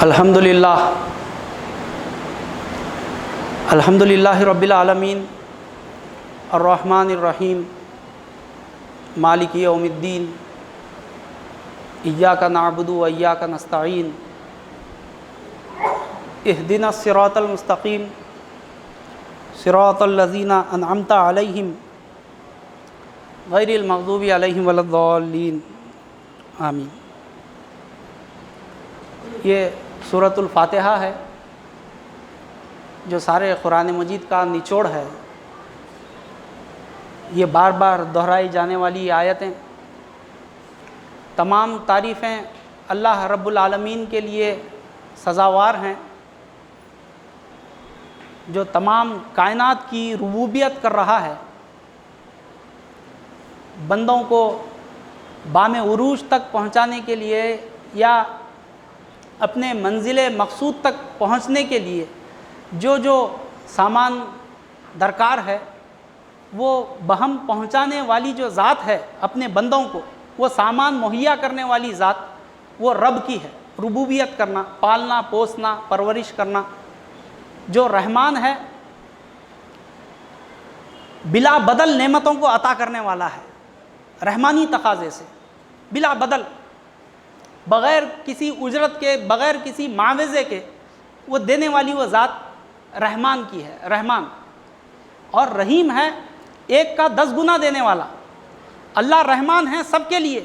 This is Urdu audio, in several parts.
الحمدللہ رب العالمین الرحمن الرحیم مالک یوم الدین ایاک نعبد و ایاک نستعین اہدنا الصراط المستقیم صراط الذین انعمت علیہم غیر المغضوب علیہم ولا الضالین آمین۔ یہ سورۃ الفاتحہ ہے جو سارے قرآن مجید کا نچوڑ ہے۔ یہ بار بار دہرائی جانے والی آیتیں، تمام تعریفیں اللہ رب العالمین کے لیے سزاوار ہیں، جو تمام کائنات کی ربوبیت کر رہا ہے، بندوں کو بام عروج تک پہنچانے کے لیے یا اپنے منزل مقصود تک پہنچنے کے لیے جو سامان درکار ہے وہ بہم پہنچانے والی جو ذات ہے اپنے بندوں کو، وہ سامان مہیا کرنے والی ذات وہ رب کی ہے۔ ربوبیت کرنا، پالنا پوسنا پرورش کرنا۔ جو رحمان ہے بلا بدل نعمتوں کو عطا کرنے والا ہے، رحمانی تقاضے سے بلا بدل، بغیر کسی اجرت کے، بغیر کسی معاوضے کے وہ دینے والی وہ ذات رحمان کی ہے، رحمان۔ اور رحیم ہے، ایک کا 10 گنا دینے والا۔ اللہ رحمان ہے سب کے لیے،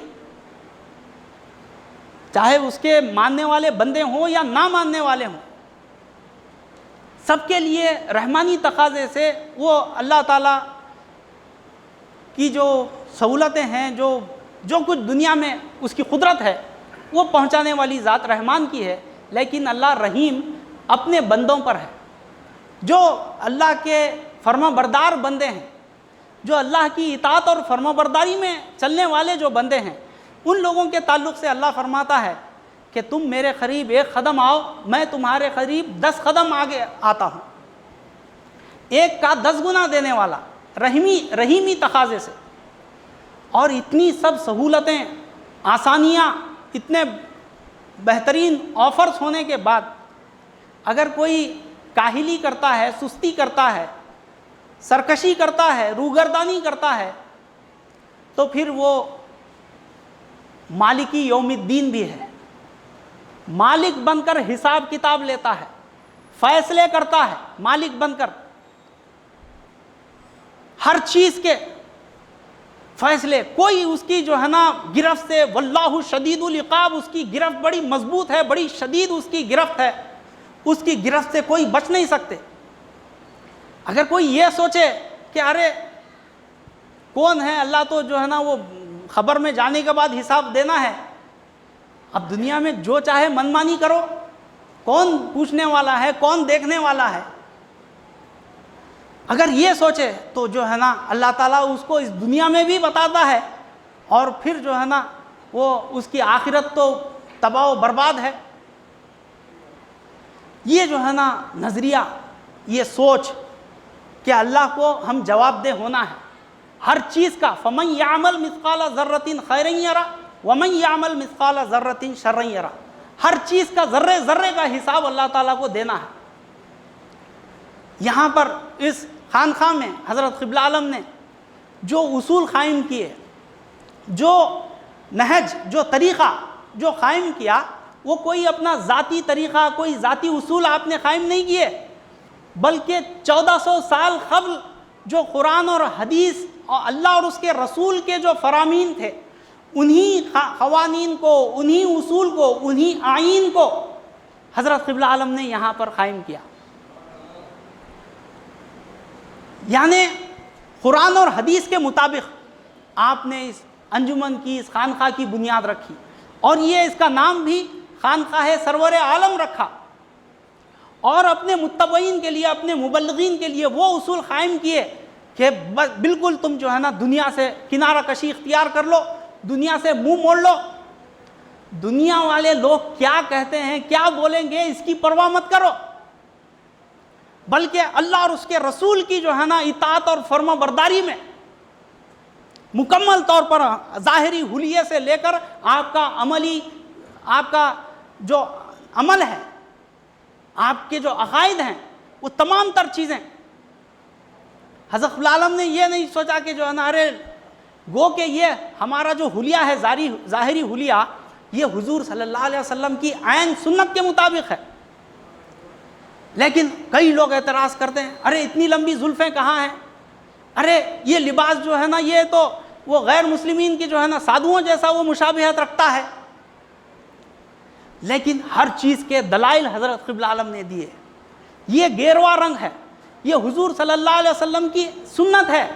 چاہے اس کے ماننے والے بندے ہوں یا نہ ماننے والے ہوں، سب کے لیے رحمانی تقاضے سے وہ اللہ تعالیٰ کی جو سہولتیں ہیں، جو کچھ دنیا میں اس کی قدرت ہے وہ پہنچانے والی ذات رحمان کی ہے۔ لیکن اللہ رحیم اپنے بندوں پر ہے، جو اللہ کے فرما بردار بندے ہیں، جو اللہ کی اطاعت اور فرما برداری میں چلنے والے جو بندے ہیں، ان لوگوں کے تعلق سے اللہ فرماتا ہے کہ تم میرے قریب 1 قدم آؤ، میں تمہارے قریب 10 قدم آگے آتا ہوں۔ ایک کا 10 گنا دینے والا، رحیمی تقاضے سے۔ اور اتنی سب سہولتیں، آسانیاں، اتنے بہترین آفرز ہونے کے بعد اگر کوئی کاہلی کرتا ہے، سستی کرتا ہے، سرکشی کرتا ہے، روگردانی کرتا ہے، تو پھر وہ مالکی یوم الدین بھی ہے، مالک بن کر حساب کتاب لیتا ہے، فیصلے کرتا ہے مالک بن کر، ہر چیز کے فیصلے۔ کوئی اس کی جو ہے نا گرفت سے، واللہ شدید العقاب، اس کی گرفت بڑی مضبوط ہے، بڑی شدید اس کی گرفت ہے، اس کی گرفت سے کوئی بچ نہیں سکتے۔ اگر کوئی یہ سوچے کہ ارے کون ہے اللہ، تو جو ہے نا وہ خبر میں جانے کے بعد حساب دینا ہے، اب دنیا میں جو چاہے منمانی کرو، کون پوچھنے والا ہے، کون دیکھنے والا ہے؟ اگر یہ سوچے تو جو ہے نا اللہ تعالیٰ اس کو اس دنیا میں بھی بتاتا ہے، اور پھر جو ہے نا وہ اس کی آخرت تو تباہ و برباد ہے۔ یہ جو ہے نا نظریہ، یہ سوچ کہ اللہ کو ہم جواب دہ ہونا ہے ہر چیز کا، فَمَنْ يَعْمَلْ مِثْقَالَ ذَرَّةٍ خَيْرًا يَرَهُ وَمَنْ يَعْمَلْ مِثْقَالَ ذَرَّةٍ شَرًّا يَرَهُ، ہر چیز کا ذرے ذرے کا حساب اللہ تعالیٰ کو دینا ہے۔ یہاں پر اس خانقاہ میں حضرت قبلہ عالم نے جو اصول قائم کیے، جو نہج، جو طریقہ جو قائم کیا، وہ کوئی اپنا ذاتی طریقہ، کوئی ذاتی اصول آپ نے قائم نہیں کیے، بلکہ 1400 سال قبل جو قرآن اور حدیث اور اللہ اور اس کے رسول کے جو فرامین تھے، انہی قوانین کو، انہی اصول کو، انہی آئین کو حضرت قبلہ عالم نے یہاں پر قائم کیا۔ یعنی قرآن اور حدیث کے مطابق آپ نے اس انجمن کی، اس خانقاہ کی بنیاد رکھی، اور یہ اس کا نام بھی خانقاہ سرور عالم رکھا، اور اپنے متبعین کے لیے، اپنے مبلغین کے لیے وہ اصول قائم کیے کہ بالکل تم جو ہے نا دنیا سے کنارہ کشی اختیار کر لو، دنیا سے منہ موڑ لو، دنیا والے لوگ کیا کہتے ہیں، کیا بولیں گے، اس کی پرواہ مت کرو، بلکہ اللہ اور اس کے رسول کی جو ہے نا اطاعت اور فرما برداری میں مکمل طور پر ظاہری حلیے سے لے کر آپ کا عملی، آپ کا جو عمل ہے، آپ کے جو عقائد ہیں، وہ تمام تر چیزیں حضرت فضل عالم نے یہ نہیں سوچا کہ جو ہے نا ارے گو کہ یہ ہمارا جو حلیہ ہے ظاہری حلیہ یہ حضور صلی اللہ علیہ وسلم کی عین سنت کے مطابق ہے. لیکن کئی لوگ اعتراض کرتے ہیں ارے اتنی لمبی زلفیں کہاں ہیں، ارے یہ لباس جو ہے نا یہ تو وہ غیر مسلمین کی جو ہے نا سادھوؤں جیسا وہ مشابہت رکھتا ہے. لیکن ہر چیز کے دلائل حضرت قبلہ عالم نے دیے. یہ گیروا رنگ ہے، یہ حضور صلی اللہ علیہ وسلم کی سنت ہے.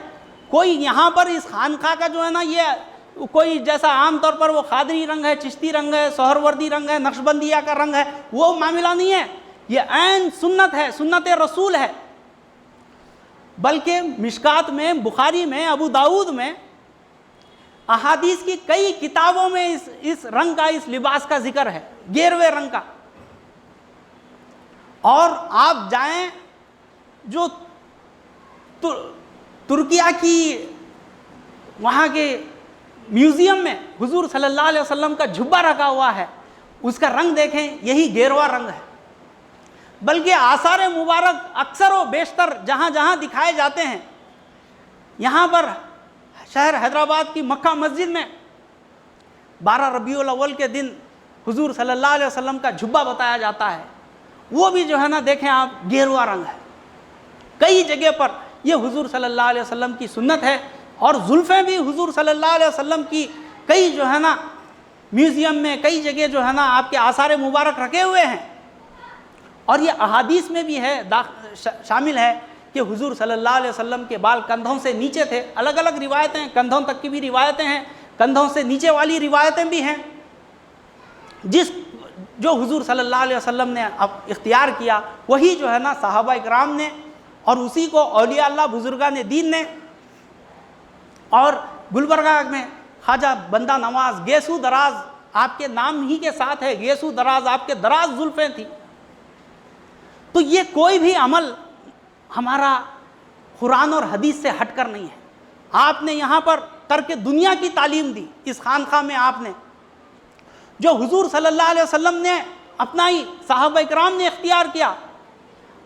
کوئی یہاں پر اس خانقاہ کا جو ہے نا یہ کوئی جیسا عام طور پر وہ قادری رنگ ہے، چشتی رنگ ہے، سہروردی رنگ ہے، نقشبندیہ کا رنگ ہے، وہ معاملہ نہیں ہے. یہ عین سنت ہے، سنت رسول ہے. بلکہ مشکات میں، بخاری میں، ابو داؤد میں، احادیث کی کئی کتابوں میں اس رنگ کا، اس لباس کا ذکر ہے، گیروے رنگ کا. اور آپ جائیں جو ترکیہ کی وہاں کے میوزیم میں حضور صلی اللہ علیہ وسلم کا جھبا رکھا ہوا ہے، اس کا رنگ دیکھیں، یہی گیروا رنگ ہے. بلکہ آثار مبارک اکثر و بیشتر جہاں جہاں دکھائے جاتے ہیں، یہاں پر شہر حیدرآباد کی مکہ مسجد میں 12 ربیع الاول کے دن حضور صلی اللہ علیہ وسلم کا جھبا بتایا جاتا ہے، وہ بھی جو ہے نا دیکھیں آپ گیروا رنگ ہے. کئی جگہ پر یہ حضور صلی اللہ علیہ وسلم کی سنت ہے. اور زلفیں بھی حضور صلی اللہ علیہ وسلم کی کئی جو ہے نا میوزیم میں، کئی جگہ جو ہے نا آپ کے آثار مبارک رکھے ہوئے ہیں. اور یہ احادیث میں بھی ہے، شامل ہے کہ حضور صلی اللہ علیہ وسلم کے بال کندھوں سے نیچے تھے. الگ الگ روایتیں، کندھوں تک کی بھی روایتیں ہیں، کندھوں سے نیچے والی روایتیں بھی ہیں. جو حضور صلی اللہ علیہ وسلم نے اب اختیار کیا وہی جو ہے نا صحابہ اکرام نے، اور اسی کو اولیاء اللہ بزرگان دین نے. اور گلبرگہ میں خواجہ بندہ نواز گیسو دراز آپ کے نام ہی کے ساتھ ہے، گیسو دراز، آپ کے دراز زلفیں تھیں. تو یہ کوئی بھی عمل ہمارا قرآن اور حدیث سے ہٹ کر نہیں ہے. آپ نے یہاں پر ترک دنیا کی تعلیم دی. اس خانقاہ میں آپ نے جو حضور صلی اللہ علیہ وسلم نے اپنائی، صحابہ اکرام نے اختیار کیا.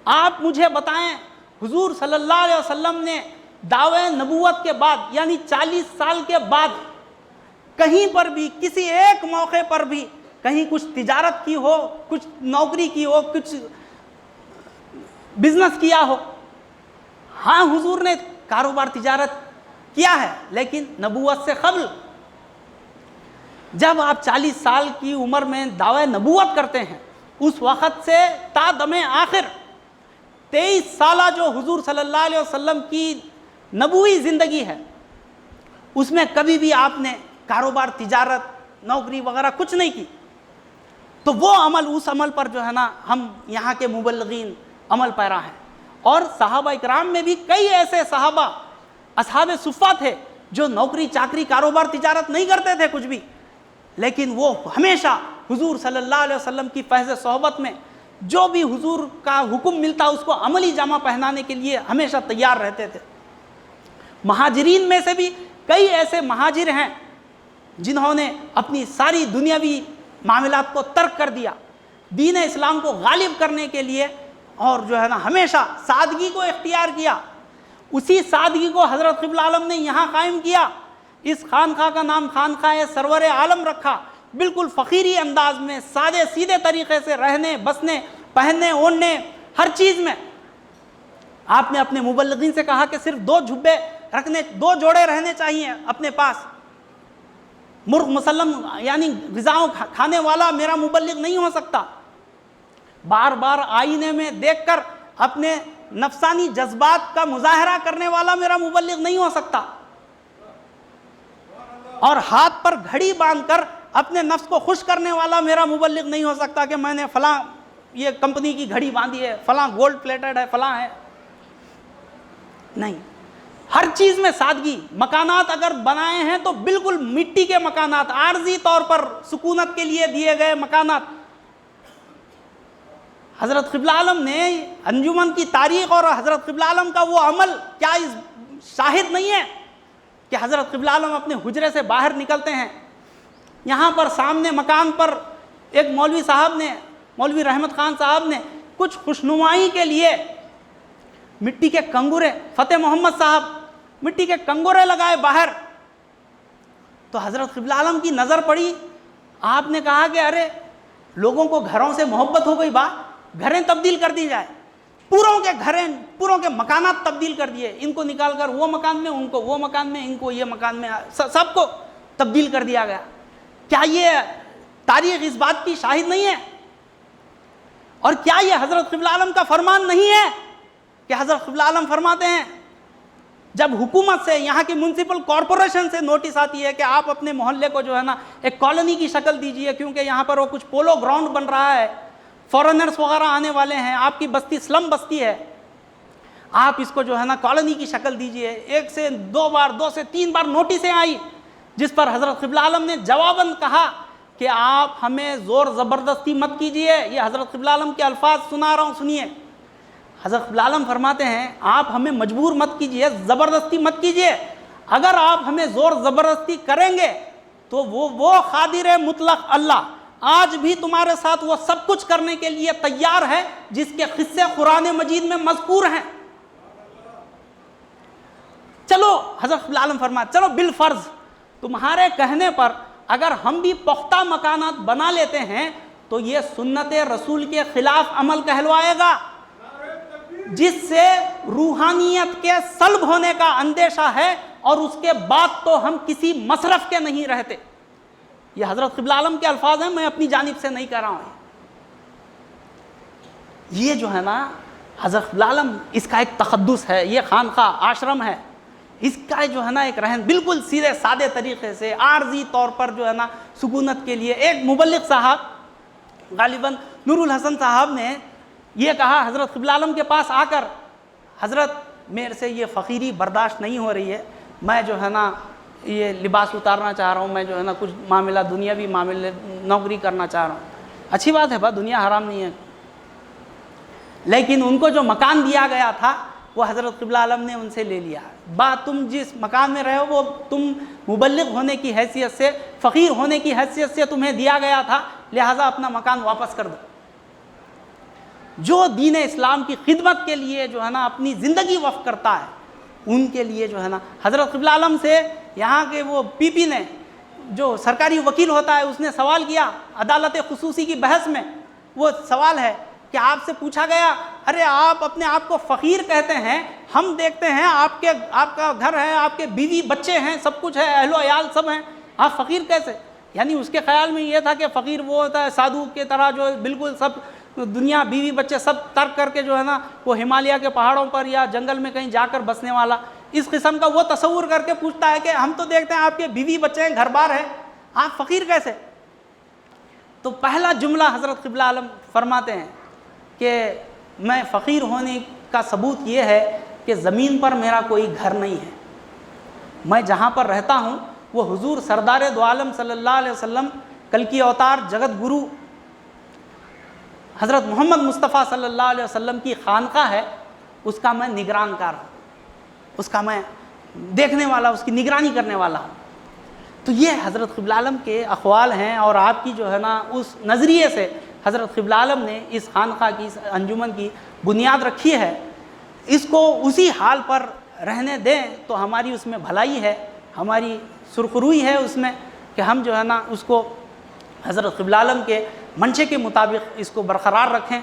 آپ مجھے بتائیں حضور صلی اللہ علیہ وسلم نے دعوی نبوت کے بعد یعنی 40 سال کے بعد کہیں پر بھی، کسی ایک موقع پر بھی کہیں کچھ تجارت کی ہو، کچھ نوکری کی ہو، کچھ بزنس کیا ہو؟ ہاں حضور نے کاروبار تجارت کیا ہے، لیکن نبوت سے قبل. جب آپ 40 سال کی عمر میں دعوی نبوت کرتے ہیں، اس وقت سے تا دم آخر 23 سالہ جو حضور صلی اللہ علیہ وسلم کی نبوی زندگی ہے، اس میں کبھی بھی آپ نے کاروبار تجارت نوکری وغیرہ کچھ نہیں کی. تو وہ عمل، اس عمل پر جو ہے نا ہم یہاں کے مبلغین عمل پیرا ہیں. اور صحابہ اکرام میں بھی کئی ایسے صحابہ اصحاب صفہ تھے جو نوکری چاکری کاروبار تجارت نہیں کرتے تھے کچھ بھی، لیکن وہ ہمیشہ حضور صلی اللہ علیہ وسلم کی فیض صحبت میں جو بھی حضور کا حکم ملتا اس کو عملی جامہ پہنانے کے لیے ہمیشہ تیار رہتے تھے. مہاجرین میں سے بھی کئی ایسے مہاجر ہیں جنہوں نے اپنی ساری دنیاوی معاملات کو ترک کر دیا دین اسلام کو غالب کرنے کے لیے، اور جو ہے نا ہمیشہ سادگی کو اختیار کیا. اسی سادگی کو حضرت قبلہ عالم نے یہاں قائم کیا. اس خانقاہ کا نام خانقاہ سرور عالم رکھا. بالکل فقیری انداز میں، سادے سیدھے طریقے سے رہنے، بسنے، پہننے، اوڑھنے، ہر چیز میں. آپ نے اپنے مبلغین سے کہا کہ صرف 2 جھبے رکھنے، 2 جوڑے رہنے چاہیے اپنے پاس. مرغ مسلم یعنی غذاؤں کھانے والا میرا مبلغ نہیں ہو سکتا. بار بار آئینے میں دیکھ کر اپنے نفسانی جذبات کا مظاہرہ کرنے والا میرا مبلغ نہیں ہو سکتا. اور ہاتھ پر گھڑی باندھ کر اپنے نفس کو خوش کرنے والا میرا مبلغ نہیں ہو سکتا کہ میں نے فلاں یہ کمپنی کی گھڑی باندھی ہے، فلاں گولڈ پلیٹڈ ہے، فلاں ہے. نہیں، ہر چیز میں سادگی. مکانات اگر بنائے ہیں تو بالکل مٹی کے مکانات، عارضی طور پر سکونت کے لیے دیے گئے مکانات. حضرت قبلہ عالم نے انجمن کی تاریخ اور حضرت قبلہ عالم کا وہ عمل کیا شاہد نہیں ہے کہ حضرت قبلہ عالم اپنے حجرے سے باہر نکلتے ہیں، یہاں پر سامنے مکان پر ایک مولوی صاحب نے مولوی رحمت خان صاحب نے کچھ خوشنمائی کے لیے مٹی کے کنگورے، فتح محمد صاحب مٹی کے کنگورے لگائے باہر، تو حضرت قبلہ عالم کی نظر پڑی، آپ نے کہا کہ ارے لوگوں کو گھروں سے محبت ہو گئی، گھریں تبدیل کر دی جائے، پوروں کے مکانات تبدیل کر دیے، ان کو نکال کر وہ مکان میں، ان کو وہ مکان میں، ان کو یہ مکان میں، سب کو تبدیل کر دیا گیا۔ کیا یہ تاریخ اس بات کی شاہد نہیں ہے؟ اور کیا یہ حضرت قبلہ عالم کا فرمان نہیں ہے کہ حضرت قبلہ عالم فرماتے ہیں جب حکومت سے، یہاں کی میونسپل کارپوریشن سے نوٹس آتی ہے کہ آپ اپنے محلے کو جو ہے نا ایک کالونی کی شکل دیجئے، کیونکہ یہاں پر وہ کچھ پولو گراؤنڈ بن رہا ہے، فورنرز وغیرہ آنے والے ہیں، آپ کی بستی سلم بستی ہے، آپ اس کو جو ہے نا کالونی کی شکل دیجئے، 1 سے 2 بار 2 سے 3 بار نوٹسیں آئی، جس پر حضرت قبلہ عالم نے جواباً کہا کہ آپ ہمیں زور زبردستی مت کیجئے۔ یہ حضرت قبلہ عالم کے الفاظ سنا رہا ہوں، سنیے۔ حضرت قبلہ عالم فرماتے ہیں آپ ہمیں مجبور مت کیجئے، زبردستی مت کیجئے، اگر آپ ہمیں زور زبردستی کریں گے تو وہ قادر مطلق اللہ آج بھی تمہارے ساتھ وہ سب کچھ کرنے کے لیے تیار ہے جس کے قصے قرآن مجید میں مذکور ہیں۔ چلو حضرت قبلہ عالم فرماتے چلو بالفرض تمہارے کہنے پر اگر ہم بھی پختہ مکانات بنا لیتے ہیں تو یہ سنت رسول کے خلاف عمل کہلوائے گا، جس سے روحانیت کے سلب ہونے کا اندیشہ ہے، اور اس کے بعد تو ہم کسی مصرف کے نہیں رہتے۔ یہ حضرت قبلہ عالم کے الفاظ ہیں، میں اپنی جانب سے نہیں کہہ رہا ہوں۔ یہ جو ہے نا حضرت قبلہ عالم، اس کا ایک تقدس ہے، یہ خانقاہ آشرم ہے، اس کا جو ہے نا ایک رہن بالکل سیدھے سادے طریقے سے عارضی طور پر جو ہے نا سکونت کے لیے، ایک مبلغ صاحب غالباً نور الحسن صاحب نے یہ کہا حضرت قبلہ عالم کے پاس آ کر، حضرت میرے سے یہ فقیری برداشت نہیں ہو رہی ہے، میں جو ہے نا یہ لباس اتارنا چاہ رہا ہوں، میں جو ہے نا کچھ معاملہ دنیاوی معاملے نوکری کرنا چاہ رہا ہوں۔ اچھی بات ہے، دنیا حرام نہیں ہے، لیکن ان کو جو مکان دیا گیا تھا وہ حضرت قبلہ عالم نے ان سے لے لیا۔ تم جس مکان میں رہے ہو وہ تم مبلغ ہونے کی حیثیت سے، فقیر ہونے کی حیثیت سے تمہیں دیا گیا تھا، لہٰذا اپنا مکان واپس کر دو۔ جو دین اسلام کی خدمت کے لیے جو ہے نا اپنی زندگی وقف کرتا ہے، ان کے لیے جو ہے نا حضرت قبلہ عالم سے یہاں کے وہ پی نے، جو سرکاری وکیل ہوتا ہے، اس نے سوال کیا عدالت خصوصی کی بحث میں، وہ سوال ہے کہ آپ سے پوچھا گیا ارے آپ اپنے آپ کو فقیر کہتے ہیں، ہم دیکھتے ہیں آپ کا گھر ہے، آپ کے بیوی بچے ہیں، سب کچھ ہے، اہل و عیال سب ہیں، آپ فقیر کیسے؟ یعنی اس کے خیال میں یہ تھا کہ فقیر وہ ہوتا ہے سادھو کے طرح جو بالکل سب دنیا بیوی بچے سب ترک کر کے جو ہے نا وہ ہمالیہ کے پہاڑوں پر یا جنگل میں کہیں جا کر بسنے والا، اس قسم کا وہ تصور کر کے پوچھتا ہے کہ ہم تو دیکھتے ہیں آپ کے بیوی بچے ہیں، گھر بار ہے، آپ فقیر کیسے؟ تو پہلا جملہ حضرت قبلہ عالم فرماتے ہیں کہ میں فقیر ہونے کا ثبوت یہ ہے کہ زمین پر میرا کوئی گھر نہیں ہے، میں جہاں پر رہتا ہوں وہ حضور سردار دو عالم صلی اللہ علیہ وسلم کلکی اوتار جگت گرو حضرت محمد مصطفیٰ صلی اللہ علیہ وسلم کی خانقاہ ہے، اس کا میں نگران کار ہوں، اس کا میں دیکھنے والا، اس کی نگرانی کرنے والا ہوں۔ تو یہ حضرت قبلہ عالم کے اقوال ہیں، اور آپ کی جو ہے نا اس نظریے سے حضرت قبلہ عالم نے اس خانقاہ کی، اس انجمن کی بنیاد رکھی ہے۔ اس کو اسی حال پر رہنے دیں تو ہماری اس میں بھلائی ہے، ہماری سرخروئی ہے اس میں، کہ ہم جو ہے نا اس کو حضرت قبلہ عالم کے منشے کے مطابق اس کو برقرار رکھیں۔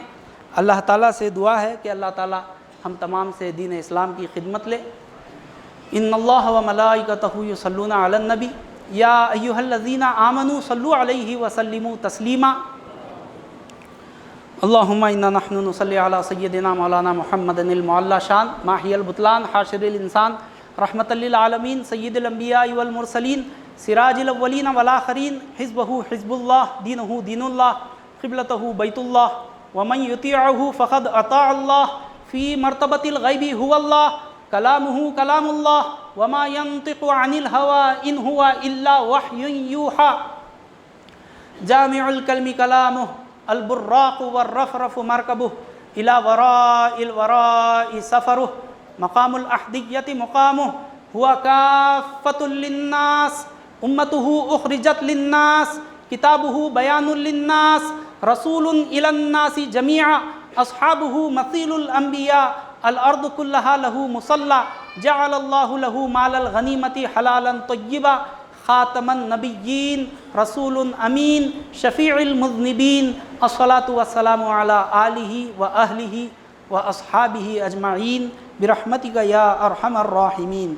اللہ تعالیٰ سے دعا ہے کہ اللہ تعالیٰ ہم تمام سے دین اسلام کی خدمت لے۔ ان اللہ و ملائکتہ یصلون علی النبی یا ایھا الذین آمنوا صلوا علیہ وسلموا تسلیما۔ اللہم انا نحن نصلی علی سیدنا مولانا محمد المعلی شان ماحی البطلان حاشر الانسان رحمۃ للعالمین سید الانبیاء والمرسلین سراج الاولین والآخرین حزبہ حزب اللہ دینہ دین اللہ قبلتہ بیت اللہ ومن یطیعہ فقد اطاع اللہ فی مرتبۃ الغیب هو اللہ کلامہ کلام اللہ وما ینطق عن الہوى ان هو الا وحی یوحی جامع الکلم کلامہ البراق والرفرف مرکبہ الى وراء الوراء سفرہ مقام الاحدیت مقامہ ہوا کافۃ للناس امتہ اخرجت للناس کتابہ بیان للناس رسول الی الناس جميعا اصحابہ مثیل الانبیاء الارض كلها له مصلى جعل الله له مال الغنیمة حلالا طیبا خاتم النبیین رسول امین شفیع المذنبین الصلاة والسلام علی آلہ وأہلہ وأصحابہ اجمعین برحمتک یا ارحم الراحمین.